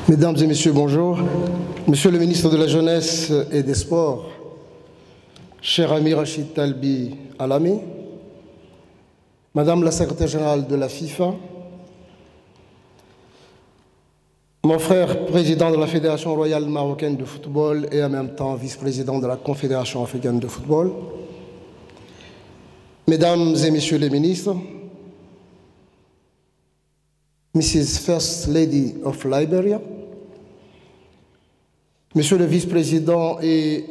Mesdames et messieurs, bonjour. Monsieur le ministre de la Jeunesse et des Sports, cher ami Rachid Talbi Alami, Madame la secrétaire générale de la FIFA, mon frère président de la Fédération royale marocaine de football et en même temps vice-président de la Confédération africaine de football, Mesdames et messieurs les ministres, Mrs. First Lady of Liberia, Monsieur le vice-président et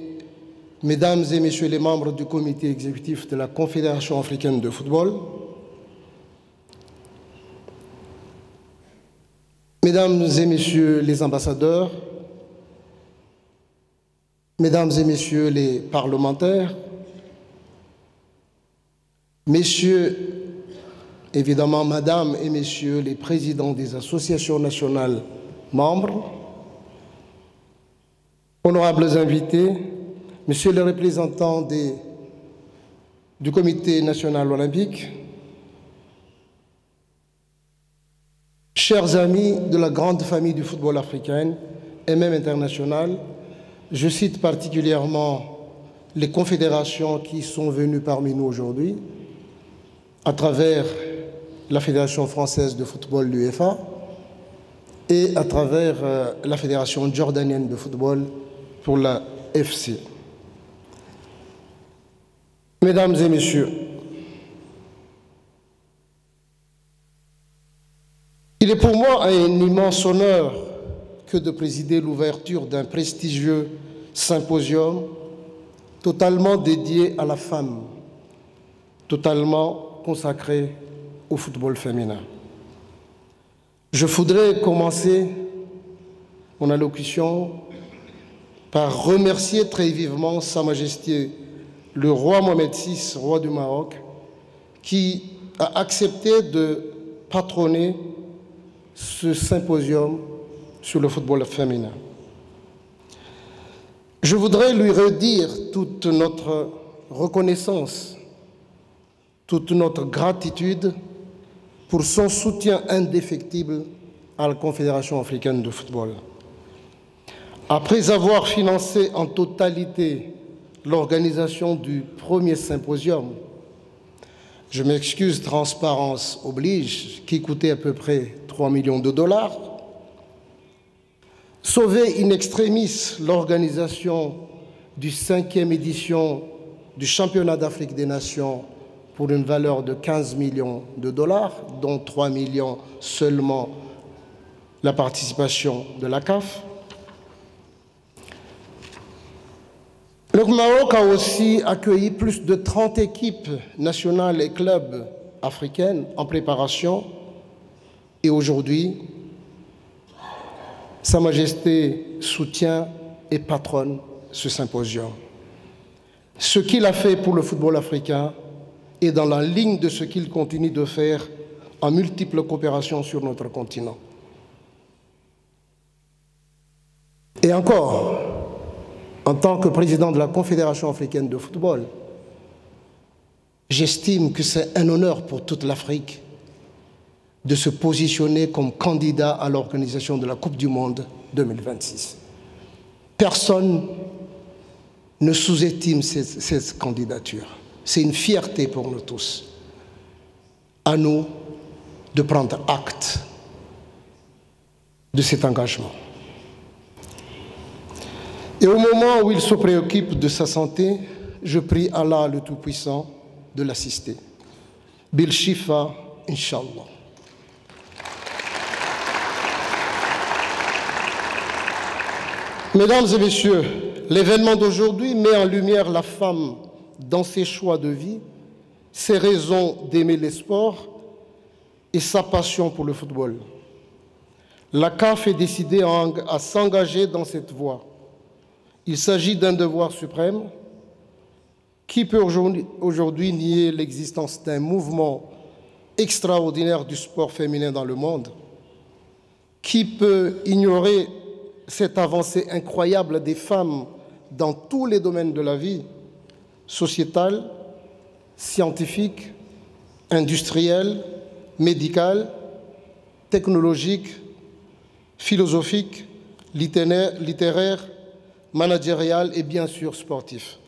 Mesdames et messieurs les membres du comité exécutif de la Confédération africaine de football, Mesdames et messieurs les ambassadeurs, Mesdames et messieurs les parlementaires, Messieurs, évidemment, Madame et Messieurs les présidents des associations nationales membres, honorables invités, Messieurs les représentants du Comité national olympique, chers amis de la grande famille du football africain et même international, je cite particulièrement les confédérations qui sont venues parmi nous aujourd'hui, à travers la Fédération française de football, l'UEFA, et à travers la Fédération jordanienne de football pour la FC. Mesdames et messieurs, il est pour moi un immense honneur que de présider l'ouverture d'un prestigieux symposium totalement dédié à la femme, totalement consacré au football féminin. Je voudrais commencer mon allocution par remercier très vivement Sa Majesté le roi Mohamed VI, roi du Maroc, qui a accepté de patronner ce symposium sur le football féminin. Je voudrais lui redire toute notre reconnaissance, toute notre gratitude pour son soutien indéfectible à la Confédération africaine de football. Après avoir financé en totalité l'organisation du premier symposium, je m'excuse, transparence oblige, qui coûtait à peu près 3 millions de dollars, sauver in extremis l'organisation du 5e édition du championnat d'Afrique des Nations pour une valeur de 15 millions de dollars, dont 3 millions seulement la participation de la CAF. Le Maroc a aussi accueilli plus de 30 équipes nationales et clubs africaines en préparation et aujourd'hui, Sa Majesté soutient et patronne ce symposium. Ce qu'il a fait pour le football africain est dans la ligne de ce qu'il continue de faire en multiples coopérations sur notre continent. Et encore, en tant que président de la Confédération africaine de football, j'estime que c'est un honneur pour toute l'Afrique de se positionner comme candidat à l'organisation de la Coupe du Monde 2026. Personne ne sous-estime cette candidature. C'est une fierté pour nous tous. À nous de prendre acte de cet engagement. Et au moment où il se préoccupe de sa santé, je prie Allah le Tout-Puissant de l'assister. Bil Shifa, Inch'Allah. Mesdames et messieurs, l'événement d'aujourd'hui met en lumière la femme dans ses choix de vie, ses raisons d'aimer les sports et sa passion pour le football. La CAF est décidée à s'engager dans cette voie. Il s'agit d'un devoir suprême. Qui peut aujourd'hui nier l'existence d'un mouvement extraordinaire du sport féminin dans le monde? Qui peut ignorer cette avancée incroyable des femmes dans tous les domaines de la vie, sociétale, scientifique, industrielle, médicale, technologique philosophique, littéraire, managérial et bien sûr sportif.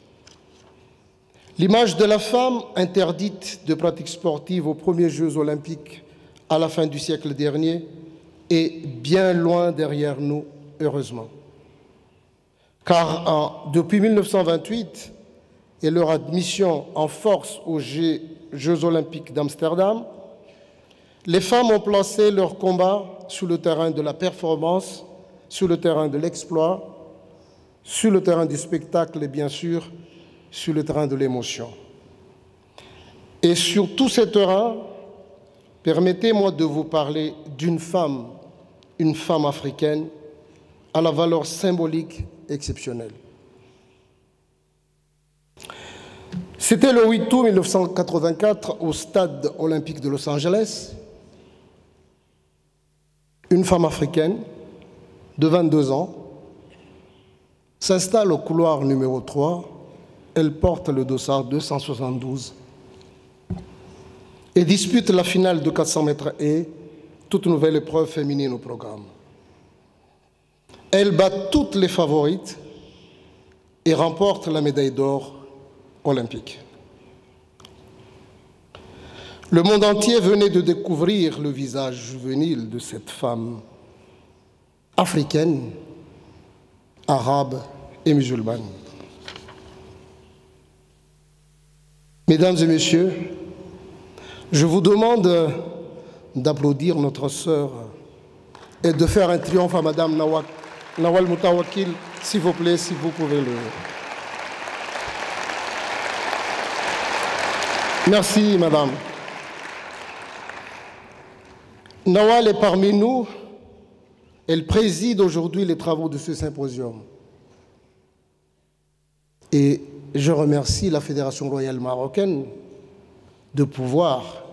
L'image de la femme interdite de pratiques sportives aux premiers Jeux olympiques à la fin du siècle dernier est bien loin derrière nous, heureusement. Car depuis 1928 et leur admission en force aux Jeux olympiques d'Amsterdam, les femmes ont placé leur combat sur le terrain de la performance, sur le terrain de l'exploit, sur le terrain du spectacle et bien sûr sur le terrain de l'émotion. Et sur tous ces terrains, permettez-moi de vous parler d'une femme, une femme africaine à la valeur symbolique exceptionnelle. C'était le 8 août 1984 au stade olympique de Los Angeles. Une femme africaine de 22 ans s'installe au couloir numéro 3. Elle porte le dossard 272 et dispute la finale de 400 mètres et toute nouvelle épreuve féminine au programme. Elle bat toutes les favorites et remporte la médaille d'or olympique. Le monde entier venait de découvrir le visage juvénile de cette femme africaine, arabe et musulmane. Mesdames et messieurs, je vous demande d'applaudir notre sœur et de faire un triomphe à Madame Nawal Moutawakil, s'il vous plaît, si vous pouvez le... Merci, Madame. Nawal est parmi nous. Elle préside aujourd'hui les travaux de ce symposium. Et je remercie la Fédération royale marocaine de pouvoir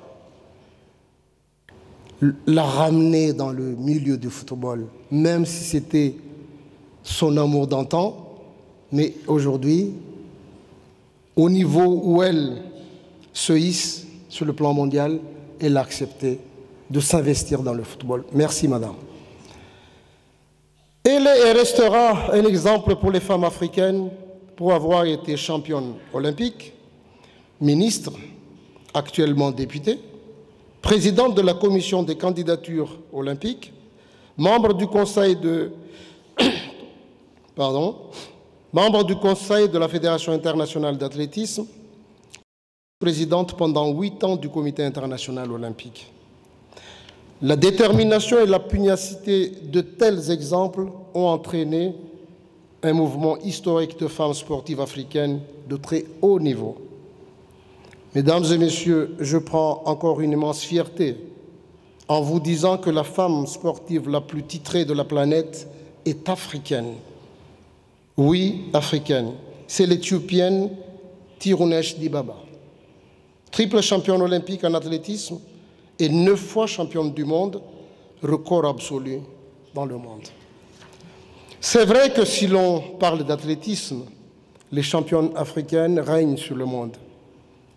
la ramener dans le milieu du football, même si c'était son amour d'antan. Mais aujourd'hui, au niveau où elle se hisse sur le plan mondial, elle a accepté de s'investir dans le football. Merci, madame. Elle est et restera un exemple pour les femmes africaines pour avoir été championne olympique, ministre, actuellement députée, présidente de la commission des candidatures olympiques, membre du conseil de la Fédération internationale d'athlétisme, présidente pendant 8 ans du Comité international olympique. La détermination et la pugnacité de tels exemples ont entraîné un mouvement historique de femmes sportives africaines de très haut niveau. Mesdames et messieurs, je prends encore une immense fierté en vous disant que la femme sportive la plus titrée de la planète est africaine. Oui, africaine. C'est l'Éthiopienne Tirunesh Dibaba, triple championne olympique en athlétisme et 9 fois championne du monde, record absolu dans le monde. C'est vrai que si l'on parle d'athlétisme, les championnes africaines règnent sur le monde.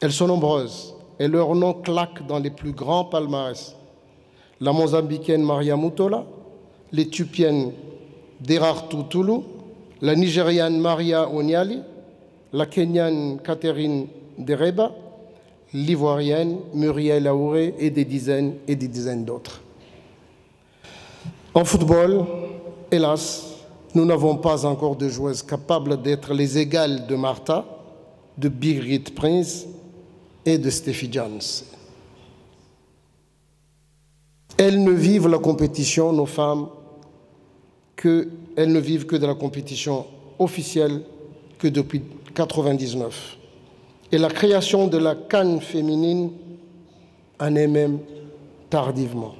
Elles sont nombreuses et leur nom claque dans les plus grands palmarès. La Mozambicaine Maria Mutola, l'Éthiopienne Derartu Tulu, la Nigériane Maria Onyali, la Kenyane Catherine Dereba, l'Ivoirienne Muriel Aouré et des dizaines d'autres. En football, hélas, nous n'avons pas encore de joueuses capables d'être les égales de Martha, de Birgit Prinz et de Steffi Jones. Elles ne vivent la compétition, nos femmes, elles ne vivent que de la compétition officielle que depuis 1999. Et la création de la CAN féminine en est même tardivement.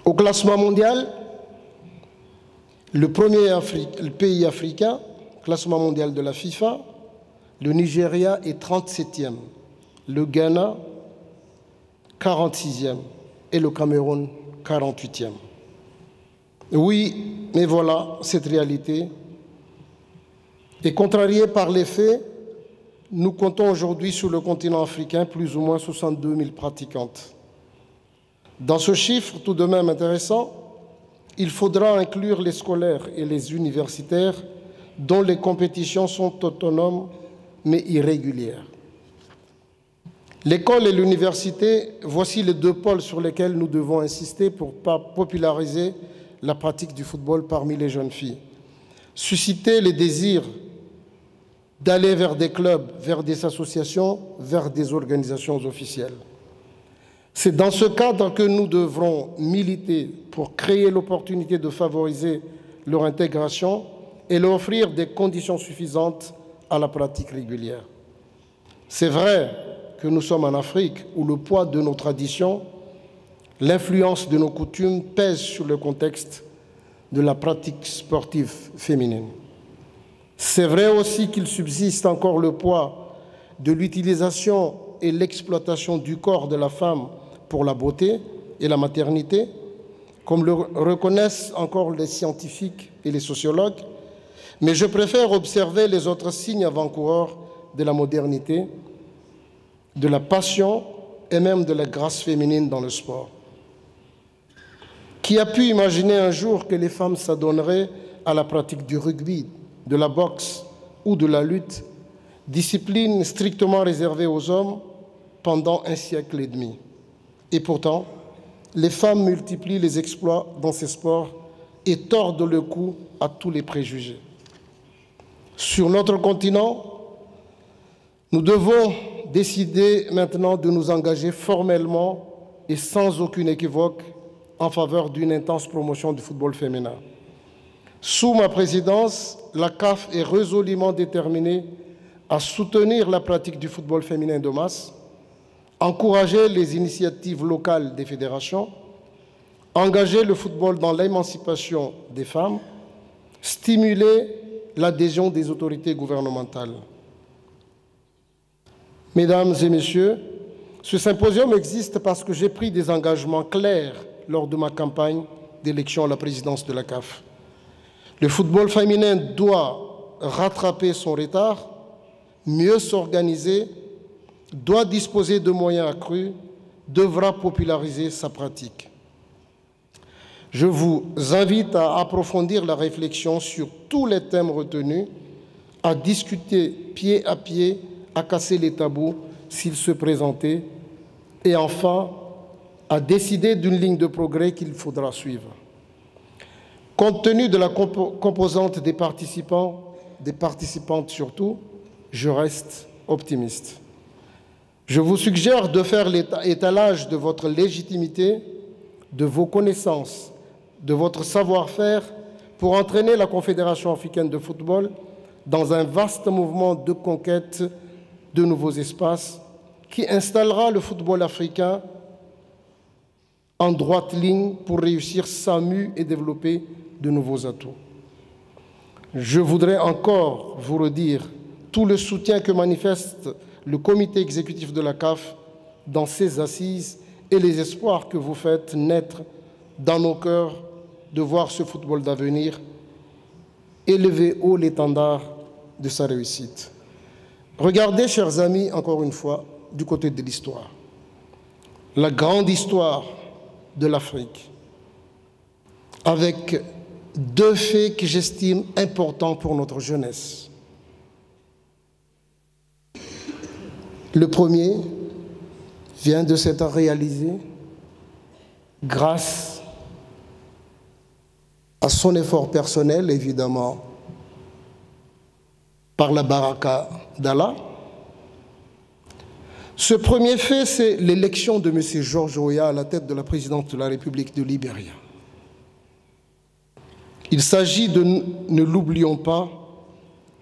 Au classement mondial, le premier pays africain, classement mondial de la FIFA, le Nigeria est 37e, le Ghana 46e et le Cameroun 48e. Oui, mais voilà, cette réalité est contrariée par les faits. Nous comptons aujourd'hui sur le continent africain plus ou moins 62 000 pratiquantes. Dans ce chiffre tout de même intéressant, il faudra inclure les scolaires et les universitaires dont les compétitions sont autonomes mais irrégulières. L'école et l'université, voici les deux pôles sur lesquels nous devons insister pour populariser la pratique du football parmi les jeunes filles. Susciter les désirs d'aller vers des clubs, vers des associations, vers des organisations officielles. C'est dans ce cadre que nous devrons militer pour créer l'opportunité de favoriser leur intégration et leur offrir des conditions suffisantes à la pratique régulière. C'est vrai que nous sommes en Afrique où le poids de nos traditions, l'influence de nos coutumes pèsent sur le contexte de la pratique sportive féminine. C'est vrai aussi qu'il subsiste encore le poids de l'utilisation et l'exploitation du corps de la femme pour la beauté et la maternité, comme le reconnaissent encore les scientifiques et les sociologues, mais je préfère observer les autres signes avant-coureurs de la modernité, de la passion et même de la grâce féminine dans le sport. Qui a pu imaginer un jour que les femmes s'adonneraient à la pratique du rugby, de la boxe ou de la lutte, discipline strictement réservée aux hommes pendant un siècle et demi. Et pourtant, les femmes multiplient les exploits dans ces sports et tordent le cou à tous les préjugés. Sur notre continent, nous devons décider maintenant de nous engager formellement et sans aucune équivoque en faveur d'une intense promotion du football féminin. Sous ma présidence, la CAF est résolument déterminée à soutenir la pratique du football féminin de masse, encourager les initiatives locales des fédérations, engager le football dans l'émancipation des femmes, stimuler l'adhésion des autorités gouvernementales. Mesdames et messieurs, ce symposium existe parce que j'ai pris des engagements clairs lors de ma campagne d'élection à la présidence de la CAF. Le football féminin doit rattraper son retard, mieux s'organiser, doit disposer de moyens accrus, devra populariser sa pratique. Je vous invite à approfondir la réflexion sur tous les thèmes retenus, à discuter pied à pied, à casser les tabous s'ils se présentaient, et enfin, à décider d'une ligne de progrès qu'il faudra suivre. Compte tenu de la composante des participants, des participantes surtout, je reste optimiste. Je vous suggère de faire l'étalage de votre légitimité, de vos connaissances, de votre savoir-faire pour entraîner la Confédération africaine de football dans un vaste mouvement de conquête de nouveaux espaces qui installera le football africain en droite ligne pour réussir sa mue et développer de nouveaux atouts. Je voudrais encore vous redire tout le soutien que manifeste le comité exécutif de la CAF dans ses assises et les espoirs que vous faites naître dans nos cœurs de voir ce football d'avenir élever haut l'étendard de sa réussite. Regardez, chers amis, encore une fois, du côté de l'histoire. La grande histoire de l'Afrique, avec deux faits que j'estime importants pour notre jeunesse. Le premier vient de s'être réalisé grâce à son effort personnel, évidemment, par la baraka d'Allah. Ce premier fait, c'est l'élection de M. George Weah à la tête de la présidence de la République de Libéria. Il s'agit, ne l'oublions pas,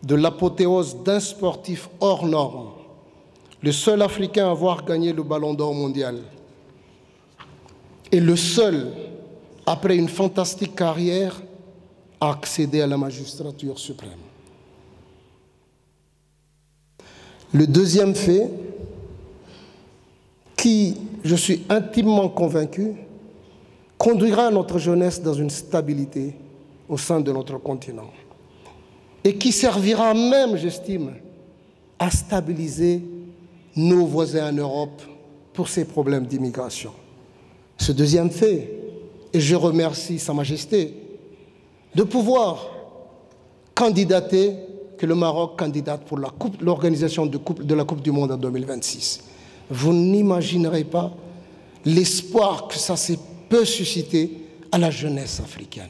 de l'apothéose d'un sportif hors norme, le seul Africain à avoir gagné le Ballon d'Or mondial et le seul, après une fantastique carrière, à accéder à la magistrature suprême. Le deuxième fait, qui, je suis intimement convaincu, conduira notre jeunesse dans une stabilité au sein de notre continent et qui servira même, j'estime, à stabiliser nos voisins en Europe pour ces problèmes d'immigration. Ce deuxième fait et je remercie Sa Majesté de pouvoir candidater, que le Maroc candidate pour l'organisation de la Coupe du Monde en 2026. Vous n'imaginerez pas l'espoir que ça peut susciter à la jeunesse africaine.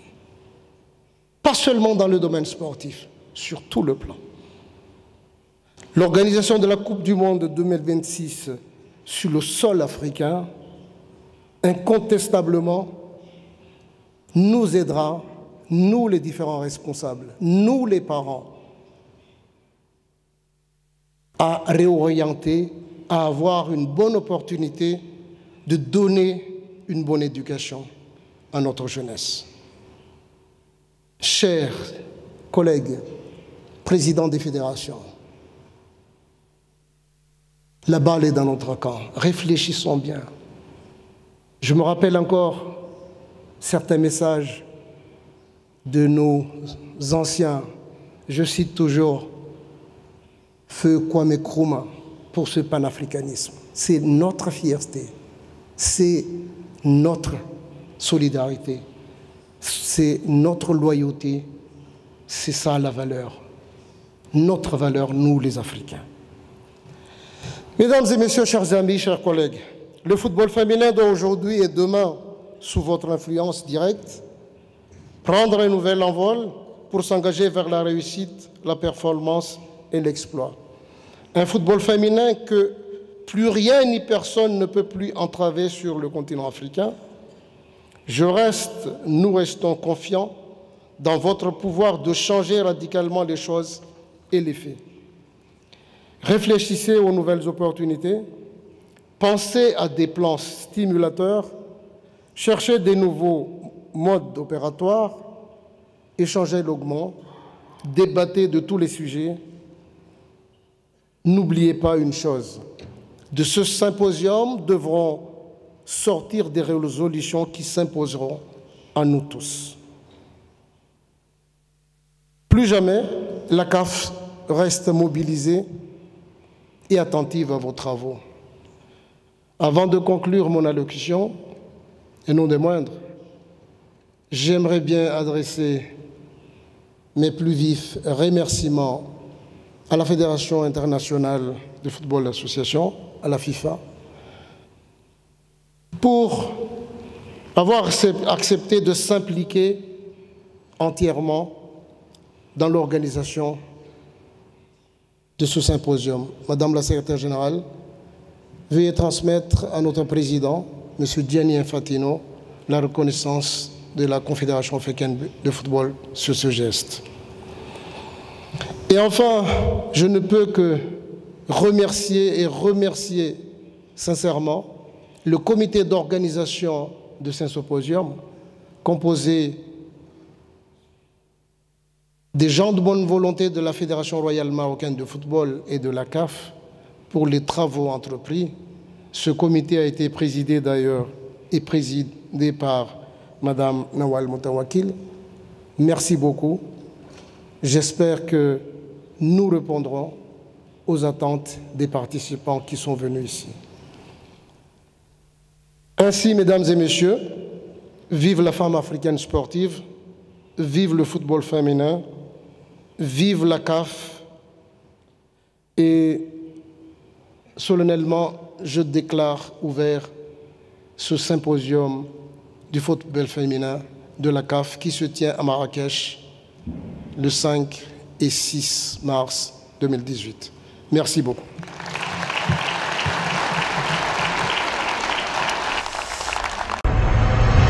Pas seulement dans le domaine sportif, sur tout le plan. L'organisation de la Coupe du Monde 2026 sur le sol africain, incontestablement, nous aidera, nous les différents responsables, nous les parents, à réorienter, à avoir une bonne opportunité de donner une bonne éducation à notre jeunesse. Chers collègues, présidents des fédérations, la balle est dans notre camp. Réfléchissons bien. Je me rappelle encore certains messages de nos anciens. Je cite toujours Feu Kwame Nkrumah pour ce panafricanisme. C'est notre fierté, c'est notre solidarité, c'est notre loyauté, c'est ça la valeur, notre valeur, nous les Africains. Mesdames et messieurs, chers amis, chers collègues, le football féminin d'aujourd'hui et demain, sous votre influence directe, prendre un nouvel envol pour s'engager vers la réussite, la performance et l'exploit. Un football féminin que plus rien ni personne ne peut plus entraver sur le continent africain. Nous restons confiants dans votre pouvoir de changer radicalement les choses et les faits. Réfléchissez aux nouvelles opportunités, pensez à des plans stimulateurs, cherchez des nouveaux modes opératoires, échangez longuement, débattez de tous les sujets. N'oubliez pas une chose, de ce symposium devront sortir des résolutions qui s'imposeront à nous tous. Plus jamais, la CAF reste mobilisée et attentive à vos travaux. Avant de conclure mon allocution, et non des moindres, j'aimerais bien adresser mes plus vifs remerciements à la Fédération internationale de football association, à la FIFA, pour avoir accepté de s'impliquer entièrement dans l'organisation de ce symposium. Madame la secrétaire générale, veuillez transmettre à notre président, M. Gianni Infantino, la reconnaissance de la Confédération africaine de football sur ce geste. Et enfin, je ne peux que remercier sincèrement le comité d'organisation de ce symposium, composé des gens de bonne volonté de la Fédération royale marocaine de football et de la CAF pour les travaux entrepris. Ce comité a été présidé d'ailleurs et présidé par Madame Nawal Moutawakil. Merci beaucoup. J'espère que nous répondrons aux attentes des participants qui sont venus ici. Ainsi, mesdames et messieurs, vive la femme africaine sportive, vive le football féminin, vive la CAF et solennellement, je déclare ouvert ce symposium du football féminin de la CAF qui se tient à Marrakech le 5 et 6 mars 2018. Merci beaucoup.